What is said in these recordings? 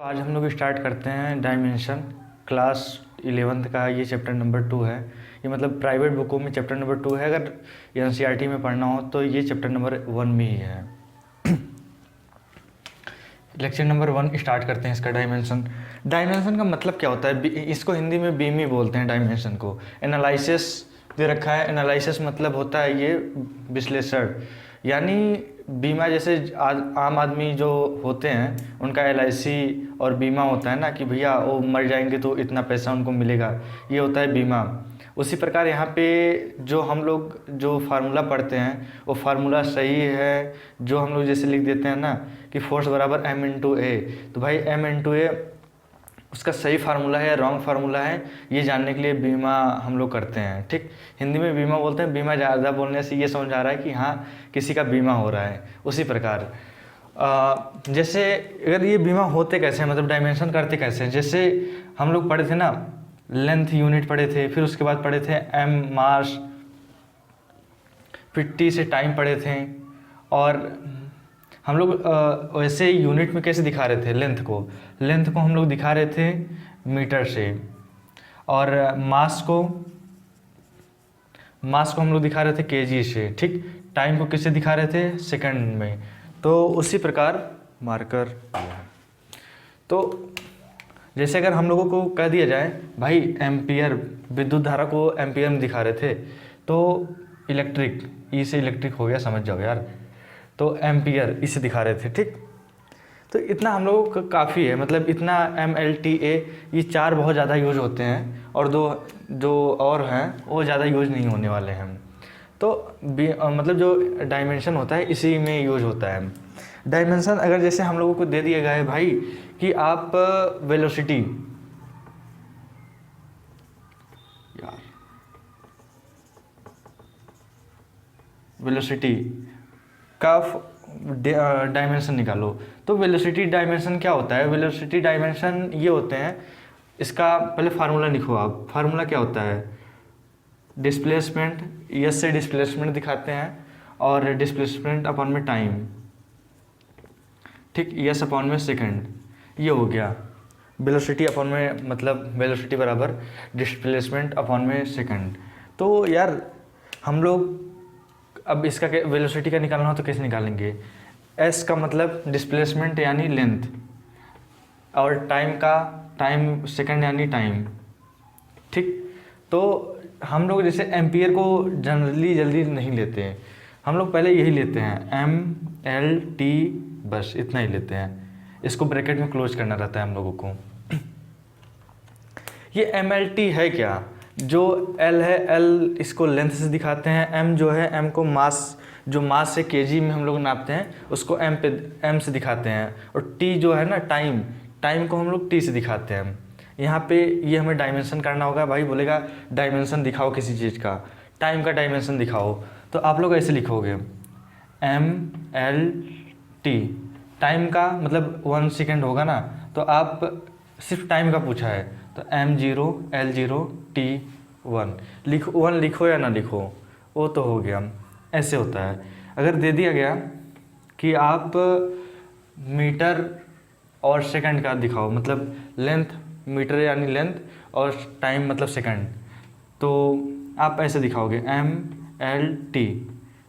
आज हम लोग स्टार्ट करते हैं डायमेंशन क्लास 11th का। ये चैप्टर नंबर 2 है। ये मतलब प्राइवेट बुकों में चैप्टर नंबर 2 है। अगर एनसीईआरटी में पढ़ना हो तो ये चैप्टर नंबर 1 में ही है। लेक्चर नंबर 1 स्टार्ट करते हैं इसका। डायमेंशन डायमेंशन का मतलब क्या होता है? इसको हिंदी में बीम ही बोलते हैं डायमेंशन को। एनालिसिस दे रखा है। एनालिसिस मतलब होता है ये विश्लेषण, यानी बीमा जैसे आम आदमी जो होते हैं उनका एलआईसी और बीमा होता है ना कि भैया वो मर जाएंगे तो इतना पैसा उनको मिलेगा, ये होता है बीमा। उसी प्रकार यहाँ पे जो हम लोग जो फार्मूला पढ़ते हैं वो फार्मूला सही है। जो हम लोग जैसे लिख देते हैं ना कि फोर्स बराबर m इंटू ए, तो भाई m इंटू ए उसका सही फार्मूला है या रॉन्ग फार्मूला है, ये जानने के लिए बीमा हम लोग करते हैं। ठीक, हिंदी में बीमा बोलते हैं। बीमा ज़्यादा बोलने से ये समझ आ रहा है कि हाँ किसी का बीमा हो रहा है। उसी प्रकार जैसे अगर ये बीमा होते कैसे हैं, मतलब डायमेंशन करते कैसे हैं, जैसे हम लोग पढ़े थे ना लेंथ यूनिट पढ़े थे, फिर उसके बाद पढ़े थे एम मास, फिर टी से टाइम पढ़े थे। और हम लोग वैसे यूनिट में कैसे दिखा रहे थे लेंथ को हम लोग दिखा रहे थे मीटर से, और मास को हम लोग दिखा रहे थे केजी से। ठीक, टाइम को किससे दिखा रहे थे? सेकंड में। तो उसी प्रकार मार्कर, तो जैसे अगर हम लोगों को कह दिया जाए भाई एम्पियर, विद्युत धारा को एम्पियर में दिखा रहे थे, तो इलेक्ट्रिक, ई से इलेक्ट्रिक हो गया, समझ जाओ यार, तो एम्पियर इसे दिखा रहे थे। ठीक, तो इतना हम लोगों को काफ़ी है, मतलब इतना MLTA ये 4 बहुत ज़्यादा यूज होते हैं, और 2 जो और हैं वो ज़्यादा यूज नहीं होने वाले हैं। तो मतलब जो डायमेंशन होता है इसी में यूज होता है। डायमेंशन अगर जैसे हम लोगों को दे दिया गया है भाई कि आप वेलोसिटी, यार वेलोसिटी का डायमेंशन निकालो, तो वेलोसिटी डायमेंशन क्या होता है? वेलोसिटी डायमेंशन ये होते हैं, इसका पहले फार्मूला लिखो आप। फार्मूला क्या होता है? डिस्प्लेसमेंट, यस से डिस्प्लेसमेंट दिखाते हैं, और डिस्प्लेसमेंट अपॉन में टाइम। ठीक, यस अपॉन में सेकंड, ये हो गया वेलोसिटी अपॉन में, मतलब वेलोसिटी बराबर डिस्प्लेसमेंट अपॉन में सेकंड। तो यार हम लोग अब इसका वेलोसिटी का निकालना हो तो कैसे निकालेंगे? एस का मतलब डिस्प्लेसमेंट यानी लेंथ, और टाइम सेकंड यानी टाइम। ठीक, तो हम लोग जैसे एम्पियर को जनरली जल्दी नहीं लेते हैं, हम लोग पहले यही लेते हैं MLT, बस इतना ही लेते हैं। इसको ब्रैकेट में क्लोज करना रहता है हम लोगों को। ये MLT है क्या? जो L है, L इसको लेंथ से दिखाते हैं। M जो है, M को मास, जो मास से केजी में हम लोग नापते हैं उसको M से दिखाते हैं। और T जो है ना टाइम को हम लोग T से दिखाते हैं। यहाँ पे ये हमें डायमेंशन करना होगा। भाई बोलेगा डायमेंशन दिखाओ किसी चीज़ का, टाइम का डायमेंशन दिखाओ, तो आप लोग ऐसे लिखोगे MLT। टाइम का मतलब 1 सेकेंड होगा ना, तो आप सिर्फ टाइम का पूछा है तो M0 L0 T1 लिखो। 1 लिखो या ना लिखो, वो तो हो गया। ऐसे होता है। अगर दे दिया गया कि आप मीटर और सेकंड का दिखाओ, मतलब लेंथ मीटर यानी लेंथ और टाइम मतलब सेकंड, तो आप ऐसे दिखाओगे MLT।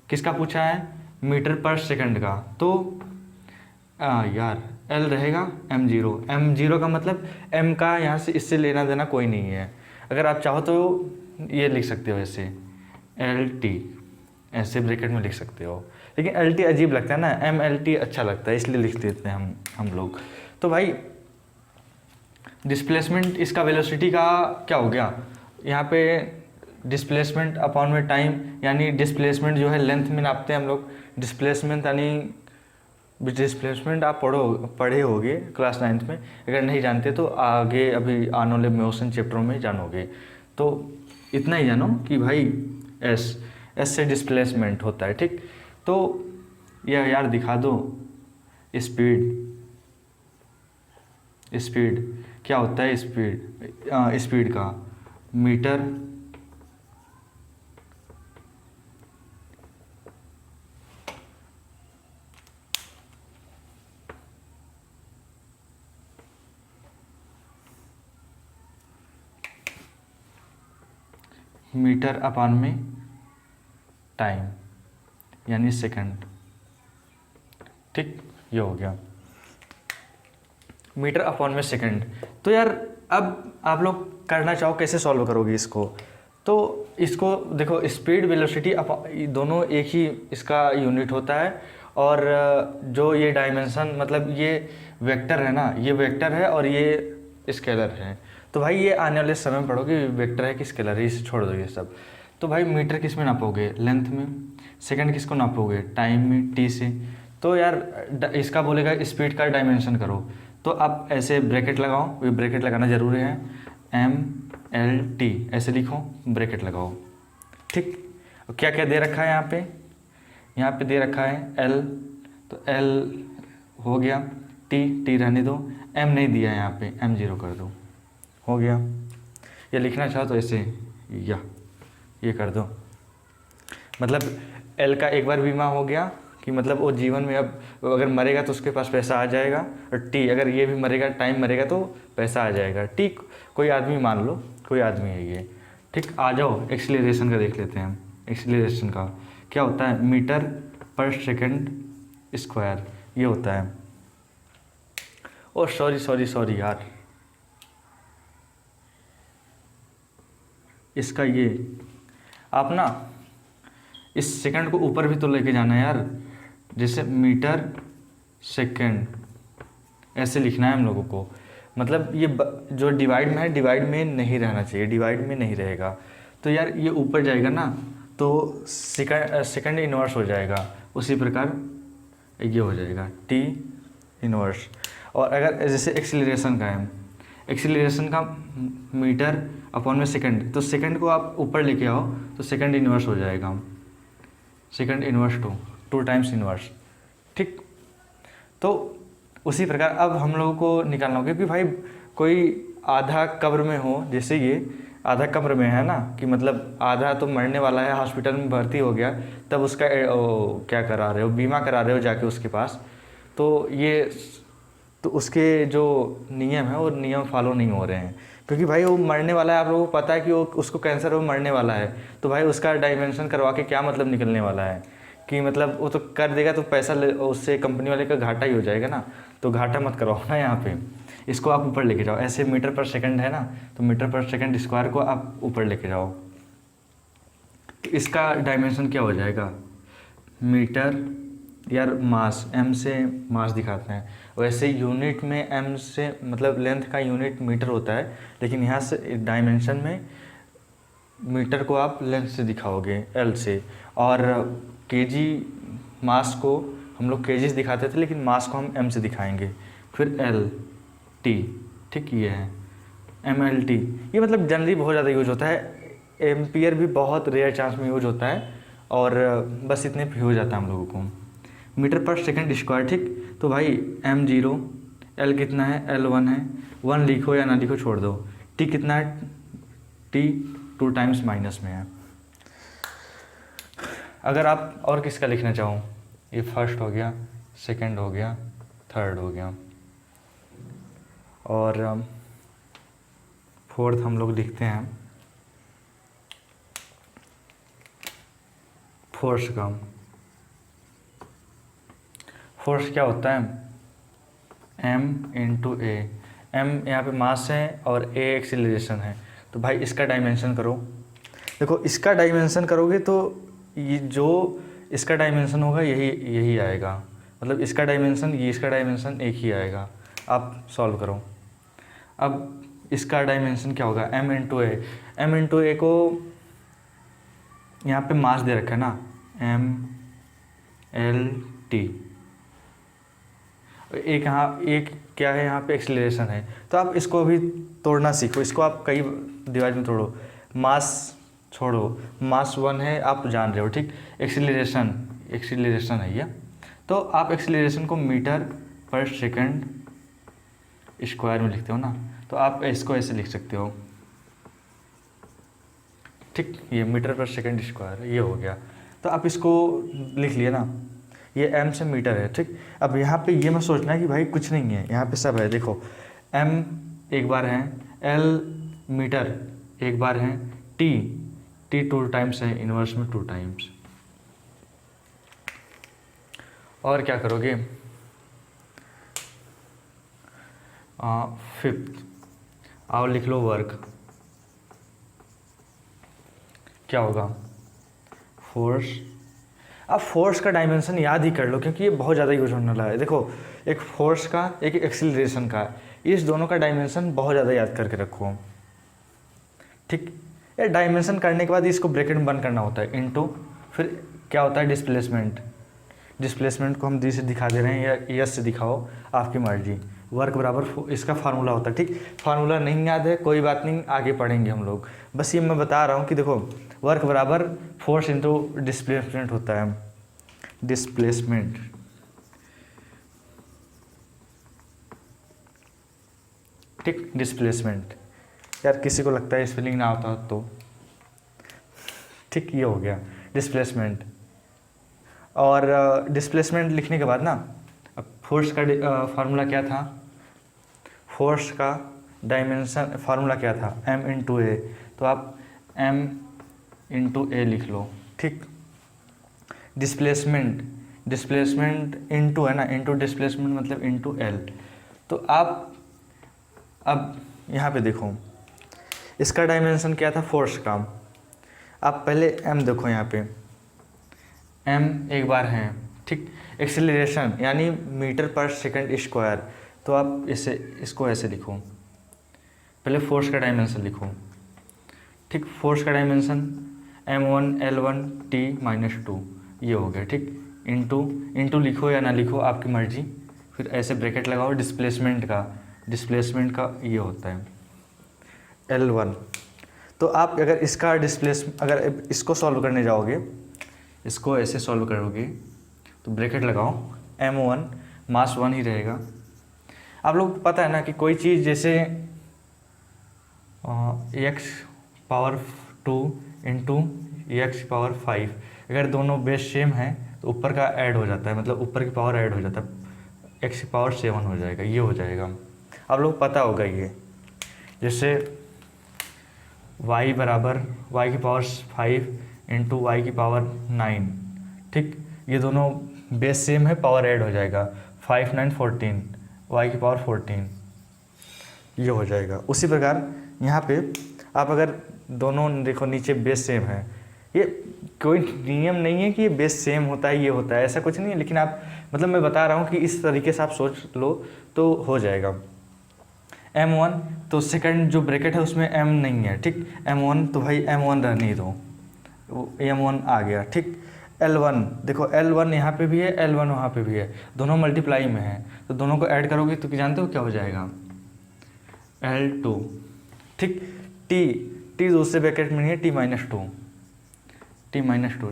किसका पूछा है? मीटर पर सेकंड का, तो यार L रहेगा M0 का मतलब M का यहाँ से इससे लेना देना कोई नहीं है। अगर आप चाहो तो ये लिख सकते हो ऐसे LT, ऐसे ब्रैकेट में लिख सकते हो, लेकिन LT अजीब लगता है ना, MLT अच्छा लगता है इसलिए लिख देते हैं हम लोग। तो भाई डिस्प्लेसमेंट, इसका वेलोसिटी का क्या हो गया? यहाँ पे डिस्प्लेसमेंट अपॉन में टाइम, यानी डिस्प्लेसमेंट जो है लेंथ में नापते हैं हम लोग। डिस्प्लेसमेंट यानी डिस्प्लेसमेंट आप पढ़े होगे क्लास 9th में, अगर नहीं जानते तो आगे अभी आने वाले मोशन चैप्टरों में जानोगे। तो इतना ही जानो कि भाई एस से डिस्प्लेसमेंट होता है। ठीक, तो यह यार दिखा दो स्पीड क्या होता है? स्पीड का मीटर मीटर अपॉन में टाइम यानी सेकंड। ठीक, ये हो गया मीटर अपॉन में सेकंड। तो यार अब आप लोग करना चाहो कैसे सॉल्व करोगे इसको, तो इसको देखो स्पीड वेलोसिटी दोनों एक ही इसका यूनिट होता है, और जो ये डायमेंशन मतलब ये वेक्टर है ना, ये वेक्टर है और ये स्केलर है। तो भाई ये आने वाले समय में पढ़ोगे वेक्टर है कि स्केलर है, इसे छोड़ दो ये सब। तो भाई मीटर किस में नापोगे, लेंथ में। सेकंड किसको नापोगे, टाइम में, टी से। तो यार इसका बोलेगा स्पीड का डायमेंशन करो, तो आप ऐसे ब्रैकेट लगाओ, ये ब्रैकेट लगाना जरूरी है, MLT ऐसे लिखो, ब्रैकेट लगाओ। ठीक, क्या क्या दे रखा है यहाँ पे दे रखा है L, तो L हो गया, T रहने दो, M नहीं दिया है यहाँ पे, M 0 कर दो, हो गया। ये लिखना चाहो तो ऐसे या ये कर दो, मतलब L का एक बार बीमा हो गया कि मतलब वो जीवन में अब अगर मरेगा तो उसके पास पैसा आ जाएगा, और T अगर ये भी मरेगा, टाइम मरेगा तो पैसा आ जाएगा। T कोई आदमी मान लो, कोई आदमी है ये। ठीक, आ जाओ एक्सीलरेशन का देख लेते हैं हम। एक्सीलरेशन का क्या होता है, मीटर पर सेकंड स्क्वायर ये होता है। ओ सॉरी यार, इसका ये आप ना इस सेकंड को ऊपर भी तो लेके जाना है यार, जैसे मीटर सेकंड ऐसे लिखना है हम लोगों को। मतलब ये जो डिवाइड में है, डिवाइड में नहीं रहना चाहिए, डिवाइड में नहीं रहेगा तो यार ये ऊपर जाएगा ना, तो सेकंड इन्वर्स हो जाएगा। उसी प्रकार ये हो जाएगा T इन्वर्स। और अगर जैसे एक्सीलरेशन का है, एक्सीलरेशन का मीटर अपॉन में सेकंड, तो सेकंड को आप ऊपर लेके आओ तो सेकंड इन्वर्स हो जाएगा, second inverse two times inverse. ठीक, तो उसी प्रकार अब हम लोगों को निकालना होगा, क्योंकि भाई कोई आधा कब्र में हो, जैसे ये आधा कब्र में है ना, कि मतलब आधा तो मरने वाला है, हॉस्पिटल में भर्ती हो गया, तब उसका क्या करा रहे हो, बीमा करा रहे हो जाके उसके पास, तो ये तो उसके जो नियम है वो नियम फॉलो नहीं हो रहे हैं, क्योंकि भाई वो मरने वाला है, आप लोगों को पता है कि वो उसको कैंसर वो मरने वाला है, तो भाई उसका डायमेंशन करवा के क्या मतलब निकलने वाला है कि मतलब वो तो कर देगा तो पैसा उससे कंपनी वाले का घाटा ही हो जाएगा ना, तो घाटा मत करवाओ ना यहाँ पे। इसको आप ऊपर लेके जाओ, ऐसे मीटर पर सेकंड है ना, तो मीटर पर सेकंड स्क्वायर को आप ऊपर लेके जाओ। इसका डायमेंशन क्या हो जाएगा, मीटर यार मास, M से मास दिखाते हैं, वैसे यूनिट में M से मतलब लेंथ का यूनिट मीटर होता है, लेकिन यहाँ से डायमेंशन में मीटर को आप लेंथ से दिखाओगे L से, और केजी मास को हम लोग केजीस दिखाते थे, लेकिन मास को हम M से दिखाएंगे, फिर LT। ठीक, ये है MLT। ये मतलब जनरली बहुत ज़्यादा यूज होता है, एम्पियर भी बहुत रेयर चांस में यूज होता है, और बस इतने पे हो जाता है हम लोगों को। मीटर पर सेकंड स्क्वायर, ठीक, तो भाई M 0, L कितना है, L 1 है, 1 लिखो या ना लिखो छोड़ दो। T कितना है, T 2 टाइम्स माइनस में है। अगर आप और किसका लिखना चाहो, ये फर्स्ट हो गया, सेकंड हो गया, थर्ड हो गया, और फोर्थ हम लोग लिखते हैं फोर्स का। फोर्स क्या होता है, M × A। M यहाँ पे मास है और A एक्सीलरेशन है, तो भाई इसका डायमेंशन करो। देखो इसका डायमेंशन करोगे तो ये जो इसका डायमेंशन होगा यही आएगा, मतलब इसका डायमेंशन ये इसका डायमेंशन एक ही आएगा। आप सॉल्व करो। अब इसका डायमेंशन क्या होगा, M × A। M × A को यहाँ पे मास दे रखा है ना, MLT। एक यहाँ एक क्या है, यहाँ पे एक्सीलरेशन है, तो आप इसको भी तोड़ना सीखो। इसको आप कई डिवाइड में तोड़ो, मास छोड़ो, मास 1 है आप जान रहे हो, ठीक। एक्सीलरेशन है ये, तो आप एक्सीलरेशन को मीटर पर सेकंड स्क्वायर में लिखते हो ना, तो आप इसको ऐसे लिख सकते हो, ठीक। ये मीटर पर सेकंड स्क्वायर ये हो गया, तो आप इसको लिख लिए ना, ये M से मीटर है, ठीक। अब यहाँ पे ये मत सोचना है कि भाई कुछ नहीं है, यहाँ पे सब है। देखो M एक बार है, L मीटर एक बार है, T टी 2 टाइम्स है, इन्वर्स में 2 टाइम्स। और क्या करोगे, फिफ्थ आओ लिख लो वर्क, क्या होगा फोर्स। अब फोर्स का डायमेंशन याद ही कर लो क्योंकि ये बहुत ज़्यादा यूज होने वाला है। देखो एक फोर्स का एक एक्सीलरेशन का, इस दोनों का डायमेंशन बहुत ज़्यादा याद करके रखो, ठीक। ये डायमेंशन करने के बाद इसको ब्रैकेट में बंद करना होता है, इनटू फिर क्या होता है डिस्प्लेसमेंट। डिस्प्लेसमेंट को हम डी से दिखा दे रहे हैं या यस से दिखाओ, आपकी मर्जी। वर्क बराबर इसका फार्मूला होता है, ठीक। फार्मूला नहीं याद है कोई बात नहीं, आगे पढ़ेंगे हम लोग। बस ये मैं बता रहा हूँ कि देखो वर्क बराबर फोर्स इंटू डिस्प्लेसमेंट होता है, डिस्प्लेसमेंट। ठीक, डिस्प्लेसमेंट। यार किसी को लगता है स्पेलिंग ना आता तो ठीक, ये हो गया डिस्प्लेसमेंट। और डिस्प्लेसमेंट लिखने के बाद ना, अब फोर्स का फार्मूला क्या था, फोर्स का डायमेंशन फार्मूला क्या था, m इंटू ए, तो आप m इंटू ए लिख लो, ठीक। डिस्प्लेसमेंट, डिस्प्लेसमेंट इंटू है ना, इंटू डिस्प्लेसमेंट मतलब इंटू एल। तो आप अब यहाँ पे देखो इसका डायमेंशन क्या था फोर्स का, आप पहले m देखो यहाँ पे, m एक बार है, ठीक। एक्सेलरेशन यानी मीटर पर सेकंड स्क्वायर, तो आप इसको ऐसे लिखो, पहले फोर्स का डायमेंशन लिखो, ठीक। फोर्स का डायमेंशन m1 L1 T-2 ये हो गया, ठीक। इंटू लिखो या ना लिखो आपकी मर्जी, फिर ऐसे ब्रैकेट लगाओ। डिस्प्लेसमेंट का ये होता है L1। तो आप अगर इसका अगर इसको सॉल्व करने जाओगे, इसको ऐसे सॉल्व करोगे तो ब्रैकेट लगाओ, m1 मास 1 ही रहेगा। आप लोग पता है ना कि कोई चीज़ जैसे x power 2 into x power 5, अगर दोनों बेस सेम है तो ऊपर का ऐड हो जाता है, मतलब ऊपर की पावर ऐड हो जाता है, x पावर 7 हो जाएगा, ये हो जाएगा। आप लोग पता होगा ये, जैसे y बराबर y की पावर 5 इंटू वाई की पावर 9, ठीक। ये दोनों बेस सेम है, पावर ऐड हो जाएगा, 5 9 14, y की पावर 14 ये हो जाएगा। उसी प्रकार यहाँ पे आप अगर दोनों देखो नीचे बेस सेम है, ये कोई नियम नहीं है कि ये बेस सेम होता है ये होता है, ऐसा कुछ नहीं है, लेकिन आप मतलब मैं बता रहा हूँ कि इस तरीके से आप सोच लो तो हो जाएगा। m1 तो सेकंड जो ब्रैकेट है उसमें m नहीं है, ठीक। m1 तो भाई m1 रहने दो, m1 आ गया, ठीक। L1 देखो L1 यहाँ पे भी है, L1 वहाँ पे भी है, दोनों मल्टीप्लाई में है, तो दोनों को ऐड करोगे तो जानते हो क्या हो जाएगा, L2, ठीक। T दूसरे ब्रैकेट में नहीं है, T-2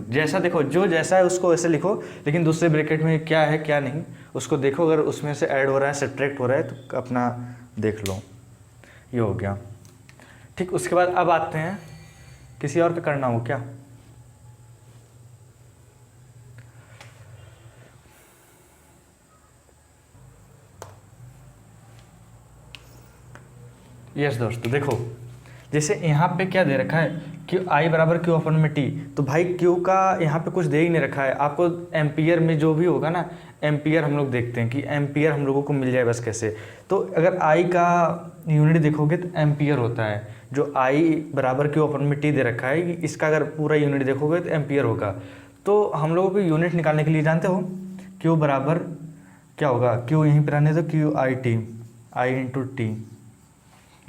जैसा देखो जो जैसा है उसको ऐसे लिखो, लेकिन दूसरे ब्रैकेट में क्या है क्या नहीं उसको देखो, अगर उसमें से ऐड हो रहा है सब्ट्रैक्ट हो रहा है तो अपना देख लो, ये हो गया, ठीक। उसके बाद अब आते हैं, किसी और का करना हो क्या, यस दोस्तों। देखो जैसे यहाँ पे क्या दे रखा है कि I बराबर Q अपन में T, तो भाई Q का यहाँ पे कुछ दे ही नहीं रखा है आपको। एम्पियर में जो भी होगा ना, एम्पियर हम लोग देखते हैं कि एम्पियर हम लोगों को मिल जाए बस कैसे। तो अगर I का यूनिट देखोगे तो एम्पियर होता है, जो I बराबर Q अपन में T दे रखा है, इसका अगर पूरा यूनिट देखोगे तो एम्पियर होगा। तो हम लोगों को यूनिट निकालने के लिए जानते हो Q बराबर क्या होगा, Q यहीं पर रहने दो, QIT, I इंटू टी,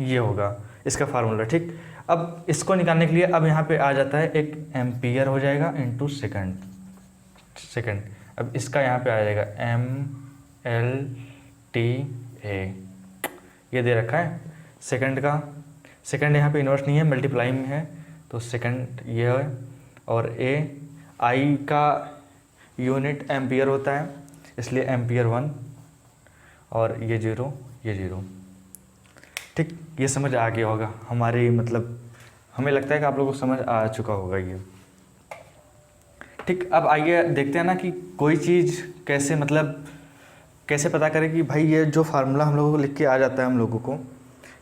ये होगा इसका फार्मूला, ठीक। अब इसको निकालने के लिए अब यहाँ पे आ जाता है एक एम्पियर हो जाएगा इंटू सेकंड। अब इसका यहाँ पे आ जाएगा MLTA, ये दे रखा है सेकंड का। सेकंड यहाँ पे इन्वर्स नहीं है, मल्टीप्लाई में है, तो सेकंड ये है। और I का यूनिट एम्पियर होता है, इसलिए एम्पियर 1, और ये 0 ये 0, ठीक। ये समझ आ गया होगा हमारे, मतलब हमें लगता है कि आप लोगों को समझ आ चुका होगा ये, ठीक। अब आइए देखते हैं ना कि कोई चीज़ कैसे, मतलब कैसे पता करें कि भाई ये जो फार्मूला हम लोगों को लिख के आ जाता है हम लोगों को,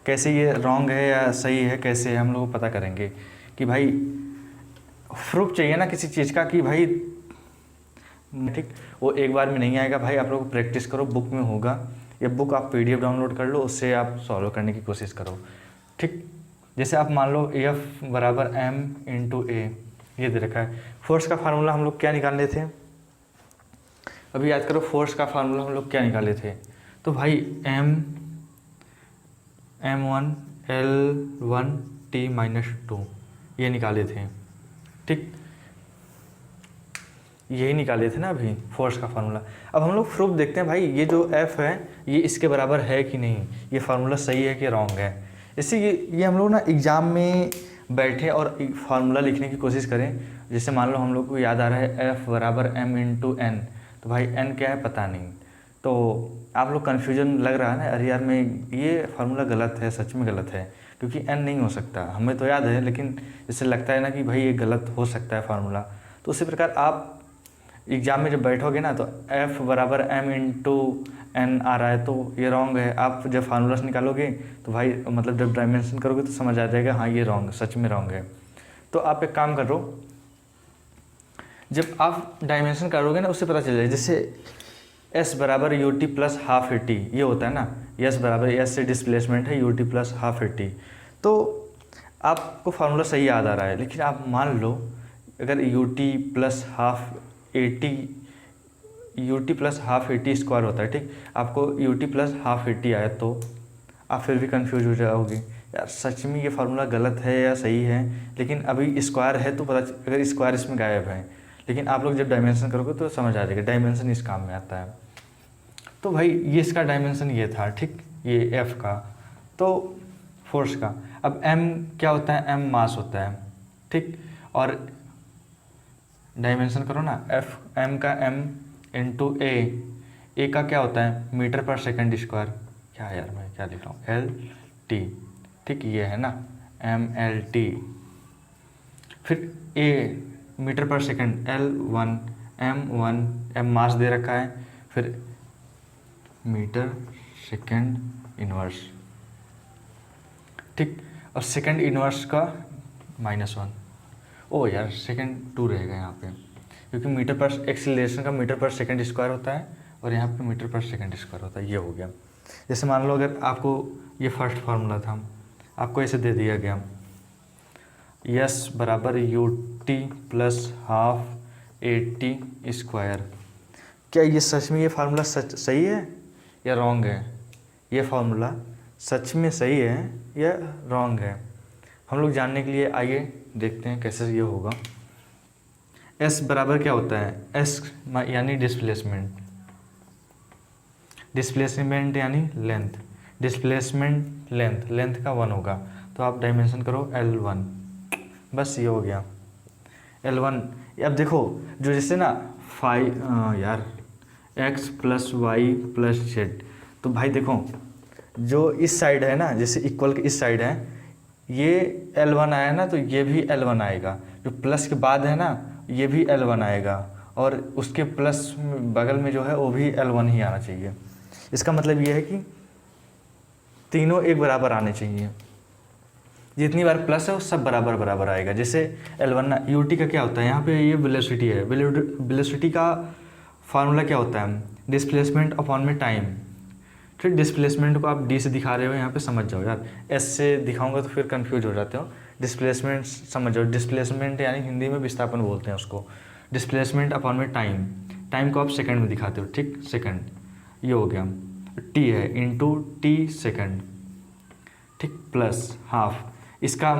कैसे ये रॉन्ग है या सही है, कैसे हम लोग पता करेंगे कि भाई प्रूफ चाहिए ना किसी चीज़ का कि भाई ठीक, वो एक बार में नहीं आएगा भाई, आप लोग प्रैक्टिस करो, बुक में होगा, या बुक आप पीडीएफ डाउनलोड कर लो, उससे आप सॉल्व करने की कोशिश करो। ठीक, जैसे आप मान लो एफ बराबर एम इंटू ए, ये दे रखा है। फोर्स का फार्मूला हम लोग क्या निकाले थे, अभी याद करो, फोर्स का फार्मूला हम लोग क्या निकाले थे, तो भाई M1 L1 T-2 ये निकाले थे। ठीक, यही निकाले थे ना अभी फोर्स का फार्मूला। अब हम लोग प्रूफ देखते हैं भाई, ये जो F है ये इसके बराबर है कि नहीं, ये फार्मूला सही है कि रॉन्ग है। इससे ये हम लोग ना एग्ज़ाम में बैठे और फार्मूला लिखने की कोशिश करें। जैसे मान लो हम लोग को याद आ रहा है F बराबर M इंटू एन, तो भाई n क्या है पता नहीं, तो आप लोग कन्फ्यूजन लग रहा है ना, अरे यार मैं ये फार्मूला गलत है, सच में गलत है, क्योंकि n नहीं हो सकता, हमें तो याद है, लेकिन जैसे लगता है ना कि भाई ये गलत हो सकता है फार्मूला। तो उसी प्रकार आप एग्ज़ाम में जब बैठोगे ना तो F बराबर M इंटू एन आ रहा है, तो ये रॉन्ग है। आप जब फार्मूला से निकालोगे तो भाई मतलब जब डायमेंशन करोगे तो समझ आ जाएगा हाँ ये रॉन्ग, सच में रॉन्ग है। तो आप एक काम करो, जब आप डायमेंशन करोगे ना उससे पता चल जाएगा। जैसे S बराबर U T plus half A T, ये होता है ना, S बराबर S से डिस्प्लेसमेंट है U T plus half A T, तो आपको फार्मूला सही याद आ रहा है। लेकिन आप मान लो अगर U T plus half A T, U T plus half A T square होता है, ठीक, आपको U T plus half A T आया तो आप फिर भी कंफ्यूज हो जाओगे, यार सच में ये फार्मूला गलत है या सही है। लेकिन अभी स्क्वायर है तो पता, अगर स्क्वायर इसमें गायब है, लेकिन आप लोग जब डायमेंशन करोगे तो समझ आ जाएगा, डायमेंशन इस काम में आता है। तो भाई ये इसका डायमेंशन ये था, ठीक, ये एफ का, तो फोर्स का। अब एम क्या होता है, एम मास होता है, ठीक, और डायमेंशन करो ना, एफ एम का एम इंटू ए का क्या होता है, मीटर पर सेकंड स्क्वायर, क्या यार मैं क्या लिख रहा हूँ, एल टी, ठीक, ये है ना एम एल टी, फिर ए मीटर पर सेकंड L1 M1, एम मास दे रखा है, फिर मीटर सेकंड इनवर्स, ठीक, और सेकंड इनवर्स का -1, ओ यार सेकंड 2 रहेगा यहाँ पे, क्योंकि मीटर पर एक्सीलरेशन का मीटर पर सेकंड स्क्वायर होता है और यहाँ पे मीटर पर सेकंड स्क्वायर होता है, ये हो गया। जैसे मान लो अगर आपको ये फर्स्ट फार्मूला था, आपको ऐसे दे दिया गया S बराबर U T plus half A T square, क्या ये सच में ये फार्मूला सच सही है या रॉन्ग है, ये फार्मूला सच में सही है या रॉन्ग है, हम लोग जानने के लिए आइए देखते हैं कैसे ये होगा। S बराबर क्या होता है, S यानी डिस्प्लेसमेंट, डिस्प्लेसमेंट यानी लेंथ, डिस्प्लेसमेंट लेंथ, लेंथ का 1 होगा, तो आप डायमेंशन करो L1, बस ये हो गया L1। अब देखो जो जैसे ना यार x plus y plus z, तो भाई देखो जो इस साइड है ना, जैसे इक्वल के इस साइड है, ये L1 आया ना तो ये भी L1 आएगा, जो प्लस के बाद है ना ये भी L1 आएगा, और उसके प्लस बगल में जो है वो भी L1 ही आना चाहिए। इसका मतलब ये है कि तीनों एक बराबर आने चाहिए, जितनी बार प्लस है वो सब बराबर बराबर आएगा। जैसे L1 ना, यू टी का क्या होता है, यहाँ पे ये वेलोसिटी है, वेलोसिटी का फार्मूला क्या होता है, डिस्प्लेसमेंट अपॉन में टाइम, ठीक, डिस्प्लेसमेंट को आप डी से दिखा रहे हो, यहाँ पे समझ जाओ यार, एस से दिखाऊंगा तो फिर कंफ्यूज हो जाते हो, डिस्प्लेसमेंट समझ जाओ, डिस्प्लेसमेंट यानी हिंदी में विस्थापन बोलते हैं उसको, डिस्प्लेसमेंट अपॉन में टाइम, टाइम को आप सेकंड में दिखाते हो, ठीक, सेकंड, ये हो गया, टी है इंटू टी सेकंड, ठीक, प्लस हाफ, इसका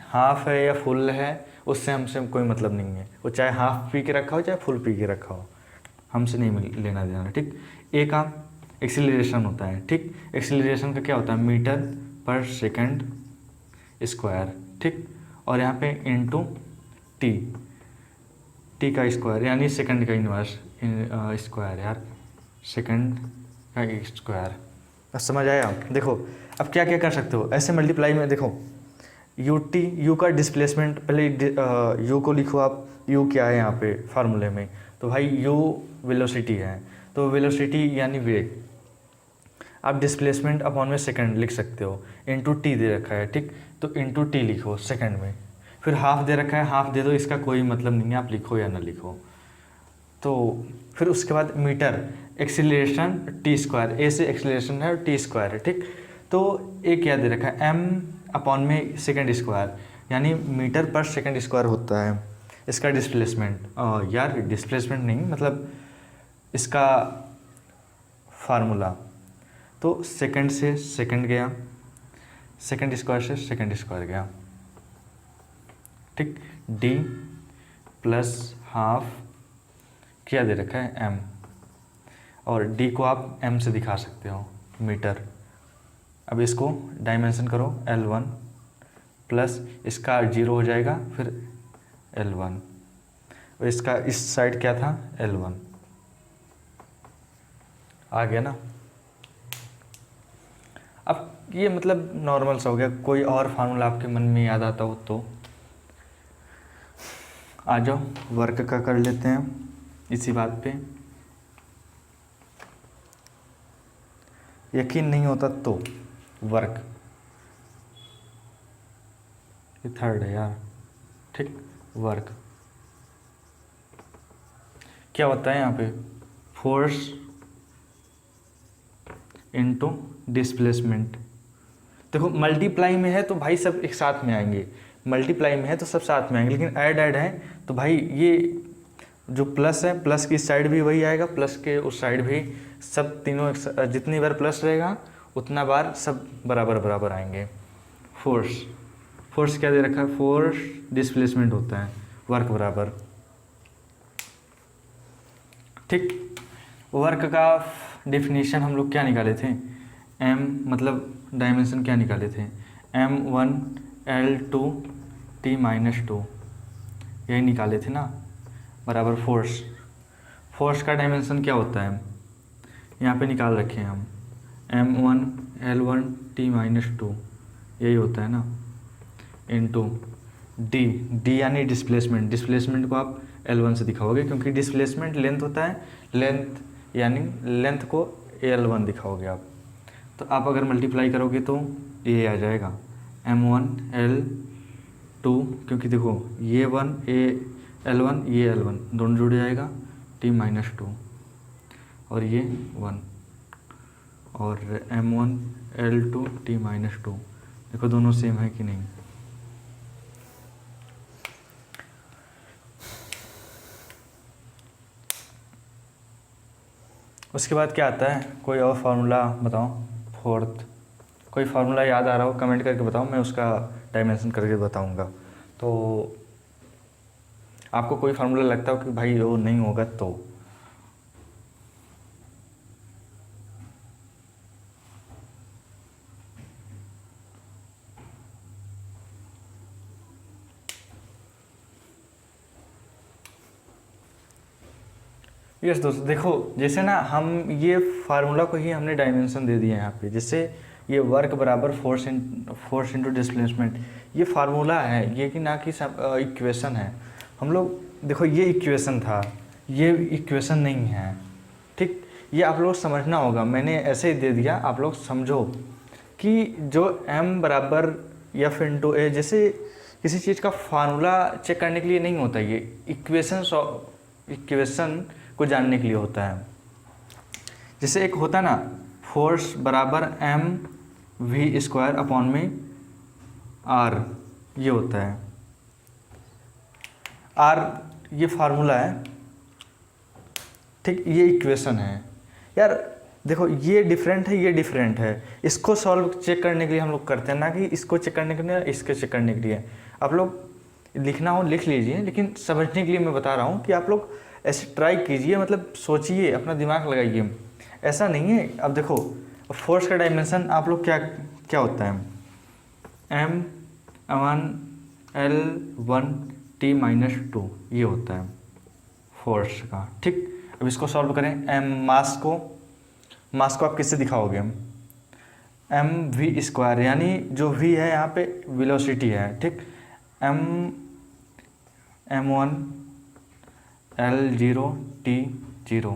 हाफ है या फुल है उससे हमसे कोई मतलब नहीं है, वो चाहे हाफ पी के रखा हो चाहे फुल पी के रखा हो, हमसे नहीं लेना देना, ठीक। ए का एक्सीलरेशन होता है, ठीक, एक्सीलरेशन का क्या होता है, मीटर पर सेकंड स्क्वायर, ठीक, और यहाँ पे इंटू टी, टी का स्क्वायर यानी सेकंड का इनवर्स स्क्वायर, यार सेकंड का स्क्वायर, अब समझ आया। देखो अब क्या क्या कर सकते हो, ऐसे मल्टीप्लाई में देखो यू का डिस्प्लेसमेंट, पहले यू को लिखो आप, यू क्या है यहाँ पे फार्मूले में, तो भाई यू वेलोसिटी है, तो वेलोसिटी यानी वेग, आप डिस्प्लेसमेंट अपॉन में सेकंड लिख सकते हो, इंटू टी दे रखा है, ठीक, तो इंटू टी लिखो सेकंड में, फिर हाफ दे रखा है, हाफ दे दो, इसका कोई मतलब नहीं है, आप लिखो या ना लिखो। तो फिर उसके बाद मीटर, एक्सीलरेशन टी स्क्वायर, ए से एक्सीलरेशन है और टी स्क्वायर है, ठीक। तो ए क्या दे रखा है, एम अपॉन में सेकेंड स्क्वायर, यानी मीटर पर सेकेंड स्क्वायर होता है इसका डिस्प्लेसमेंट। यार डिस्प्लेसमेंट नहीं, मतलब इसका फार्मूला। तो सेकंड से सेकंड गया, सेकंड स्क्वायर से सेकंड स्क्वायर गया, ठीक। डी प्लस हाफ क्या दे रखा है, एम, और डी को आप एम से दिखा सकते हो, मीटर। अब इसको डायमेंशन करो, L1 प्लस इसका 0 हो जाएगा, फिर L1, और इसका इस साइड क्या था, L1। आ गया ना। अब ये मतलब नॉर्मल सा हो गया। कोई और फार्मूला आपके मन में याद आता हो तो आ जाओ, वर्क का कर लेते हैं इसी बात पे। यकीन नहीं होता तो वर्क, ये थर्ड है यार, ठीक। वर्क क्या होता है यहाँ पे, फोर्स इनटू डिस्प्लेसमेंट। देखो मल्टीप्लाई में है तो भाई सब एक साथ में आएंगे, मल्टीप्लाई में है तो सब साथ में आएंगे, लेकिन ऐड है तो भाई ये जो प्लस है, प्लस की साइड भी वही आएगा, प्लस के उस साइड भी, सब तीनों जितनी बार प्लस रहेगा उतना बार सब बराबर बराबर आएंगे। फोर्स, फोर्स क्या दे रखा है, फोर्स डिस्प्लेसमेंट होता है, वर्क बराबर, ठीक। वर्क का डेफिनेशन हम लोग क्या निकाले थे, एम मतलब डायमेंशन क्या निकाले थे, M1 L2 T - 2, यही निकाले थे ना, बराबर फोर्स। फोर्स का डायमेंशन क्या होता है, यहाँ पे निकाल रखे हैं हम, M1 L1 T - 2, यही होता है ना, इनटू डी, डी यानी डिस्प्लेसमेंट। डिस्प्लेसमेंट को आप L1 से दिखाओगे, क्योंकि डिस्प्लेसमेंट लेंथ होता है, लेंथ यानी लेंथ को L1 दिखाओगे आप। तो आप अगर मल्टीप्लाई करोगे तो ये आ जाएगा M1 L2, क्योंकि देखो ये 1 L1 ये L1 दोनों जुड़ जाएगा, T - 2, और ये 1, और M1 L2 T - 2, देखो दोनों सेम है कि नहीं। उसके बाद क्या आता है, कोई और फार्मूला बताओ, फोर्थ कोई फार्मूला याद आ रहा हो कमेंट करके बताओ, मैं उसका डायमेंशन करके बताऊंगा। तो आपको कोई फार्मूला लगता हो कि भाई वो नहीं होगा तो यस दोस्तों, देखो जैसे ना हम ये फार्मूला को ही हमने डायमेंशन दे दिया है यहाँ पे, जैसे ये वर्क बराबर फोर्स इनटू डिस्प्लेसमेंट, ये फार्मूला है, ये कि ना कि इक्वेशन है। हम लोग देखो ये इक्वेशन था, ये इक्वेशन नहीं है, ठीक। ये आप लोग समझना होगा, मैंने ऐसे ही दे दिया, आप लोग समझो कि जो m बराबर एफ इंटू ए, जैसे किसी चीज़ का फार्मूला चेक करने के लिए नहीं होता, ये इक्वेशन को जानने के लिए होता है। जैसे एक होता है ना, फोर्स बराबर mv² अपॉन में r, ये होता है r, ये फार्मूला है, ठीक। ये इक्वेशन है यार। देखो ये डिफरेंट है, ये डिफरेंट है, इसको सॉल्व चेक करने के लिए हम लोग करते हैं, ना कि इसको चेक करने के लिए, इसको चेक करने के लिए। आप लोग लिखना हो लिख लीजिए, लेकिन समझने के लिए मैं बता रहा हूँ कि आप लोग ऐसे ट्राई कीजिए, मतलब सोचिए, अपना दिमाग लगाइए, ऐसा नहीं है। अब देखो फोर्स का डायमेंशन आप लोग क्या क्या होता है, M1 L1 T - 2, ये होता है फोर्स का, ठीक। अब इसको सॉल्व करें, मास को आप किससे दिखाओगे, mv², यानी जो v है यहाँ पे वेलोसिटी है, ठीक। M1 L0 T0,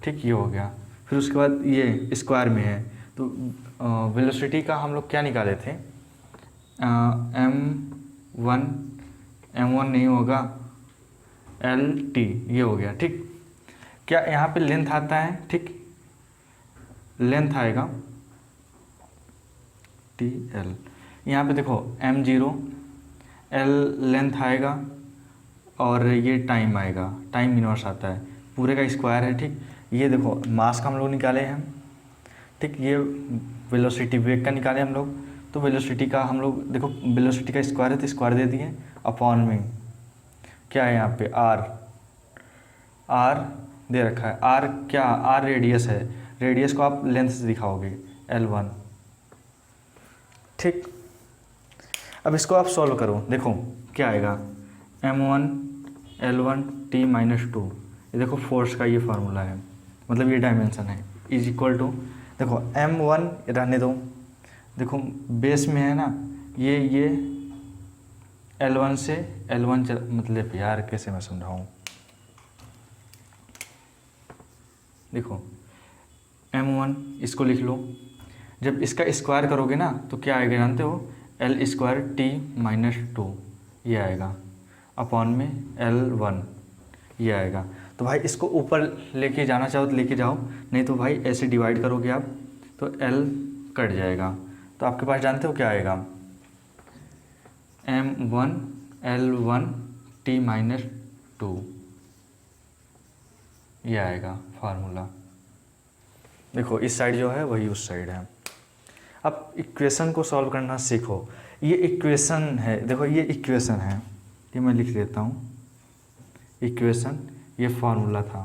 ठीक, ये हो गया। फिर उसके बाद ये स्क्वायर में है, तो वेलोसिटी का हम लोग क्या निकाले थे, 1 m1 नहीं होगा, एल टी ये हो गया। ठीक, क्या यहाँ पे लेंथ आता है? ठीक, लेंथ आएगा टी एल। यहाँ पे देखो m0 एल लेंथ आएगा और ये टाइम आएगा, टाइम इनवर्स आता है, पूरे का स्क्वायर है। ठीक, ये देखो मास का हम लोग निकाले हैं। ठीक, ये वेलोसिटी वेग का निकाले हम लोग, तो वेलोसिटी का हम लोग देखो वेलोसिटी का स्क्वायर है तो स्क्वायर दे दिए अपॉन में क्या है यहाँ पे आर दे रखा है। आर क्या? आर रेडियस है, रेडियस को आप लेंथ से दिखाओगे L1। ठीक, अब इसको आप सॉल्व करो, देखो क्या आएगा m1 L1 T - 2। ये देखो फोर्स का ये फार्मूला है, मतलब ये डायमेंशन है, इज इक्वल टू देखो m1 रहने दो, देखो बेस में है ना ये L1 से L1 मतलब यार कैसे मैं समझाऊँ, देखो m1 इसको लिख लो, जब इसका स्क्वायर करोगे ना तो क्या आएगा जानते हो? L² T - 2 ये आएगा अपॉन में L1 ये आएगा। तो भाई इसको ऊपर लेके जाना चाहो तो लेके जाओ, नहीं तो भाई ऐसे डिवाइड करोगे आप तो L कट जाएगा, तो आपके पास जानते हो क्या आएगा? m1 L1 T - 2 ये आएगा फार्मूला। देखो इस साइड जो है वही उस साइड है। अब इक्वेशन को सॉल्व करना सीखो। ये इक्वेशन है, देखो ये इक्वेशन है, ये मैं लिख देता हूँ इक्वेशन, ये फार्मूला था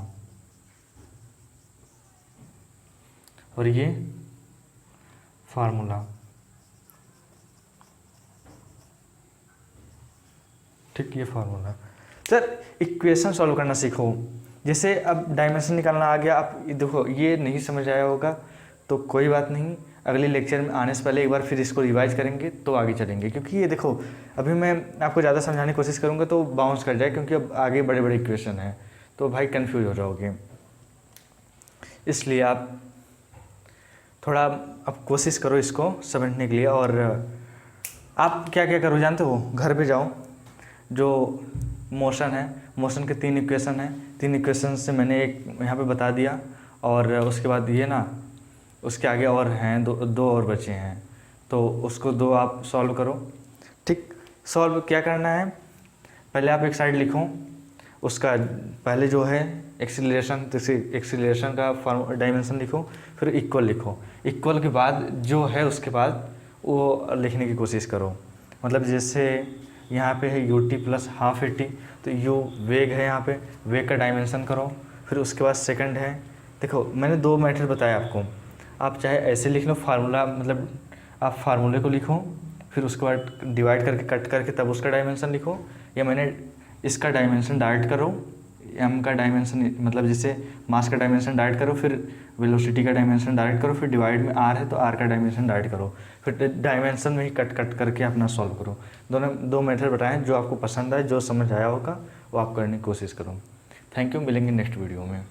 और ये फार्मूला। ठीक, ये फार्मूला। सर इक्वेशन सॉल्व करना सीखो, जैसे अब डायमेंशन निकालना आ गया। आप देखो ये नहीं समझ आया होगा तो कोई बात नहीं, अगले लेक्चर में आने से पहले एक बार फिर इसको रिवाइज करेंगे तो आगे चलेंगे, क्योंकि ये देखो अभी मैं आपको ज़्यादा समझाने की कोशिश करूँगा तो बाउंस कर जाए, क्योंकि अब आगे बड़े बड़े इक्वेशन हैं तो भाई कंफ्यूज हो जाओगे। इसलिए आप थोड़ा अब कोशिश करो इसको समझने के लिए। और आप क्या क्या करो जानते हो? घर पे जाओ, जो मोशन है, मोशन के 3 इक्वेशन हैं, 3 इक्वेशन से मैंने एक यहाँ पे बता दिया, और उसके बाद ये ना उसके आगे और हैं दो और बचे हैं, तो उसको 2 आप सॉल्व करो। ठीक, सॉल्व क्या करना है? पहले आप एक साइड लिखो, उसका पहले जो है एक्सीलरेशन, तो एक्सीलरेशन का डायमेंशन लिखो, फिर इक्वल लिखो, इक्वल के बाद जो है उसके बाद वो लिखने की कोशिश करो। मतलब जैसे यहाँ पे है ut + ½ at, तो u वेग है, यहाँ पे वेग का डायमेंशन करो, फिर उसके बाद सेकंड है। देखो मैंने 2 मेथड बताया आपको, आप चाहे ऐसे लिख लो फार्मूला, मतलब आप फार्मूले को लिखो फिर उसके बाद डिवाइड करके कट करके तब उसका डायमेंशन लिखो, या मैंने इसका डायमेंशन डायरेक्ट करो, m का डायमेंशन मतलब जैसे मास का डायमेंशन डायरेक्ट करो, फिर वेलोसिटी का डायमेंशन डायरेक्ट करो, फिर डिवाइड में r है तो r का डायमेंशन डायरेक्ट करो, फिर डायमेंशन में ही कट करके अपना सॉल्व करो। दोनों 2 मेथड बताएं, जो आपको पसंद आए, जो समझ आया होगा वो आप करने की कोशिश करो। थैंक यू, मिलेंगे नेक्स्ट वीडियो में।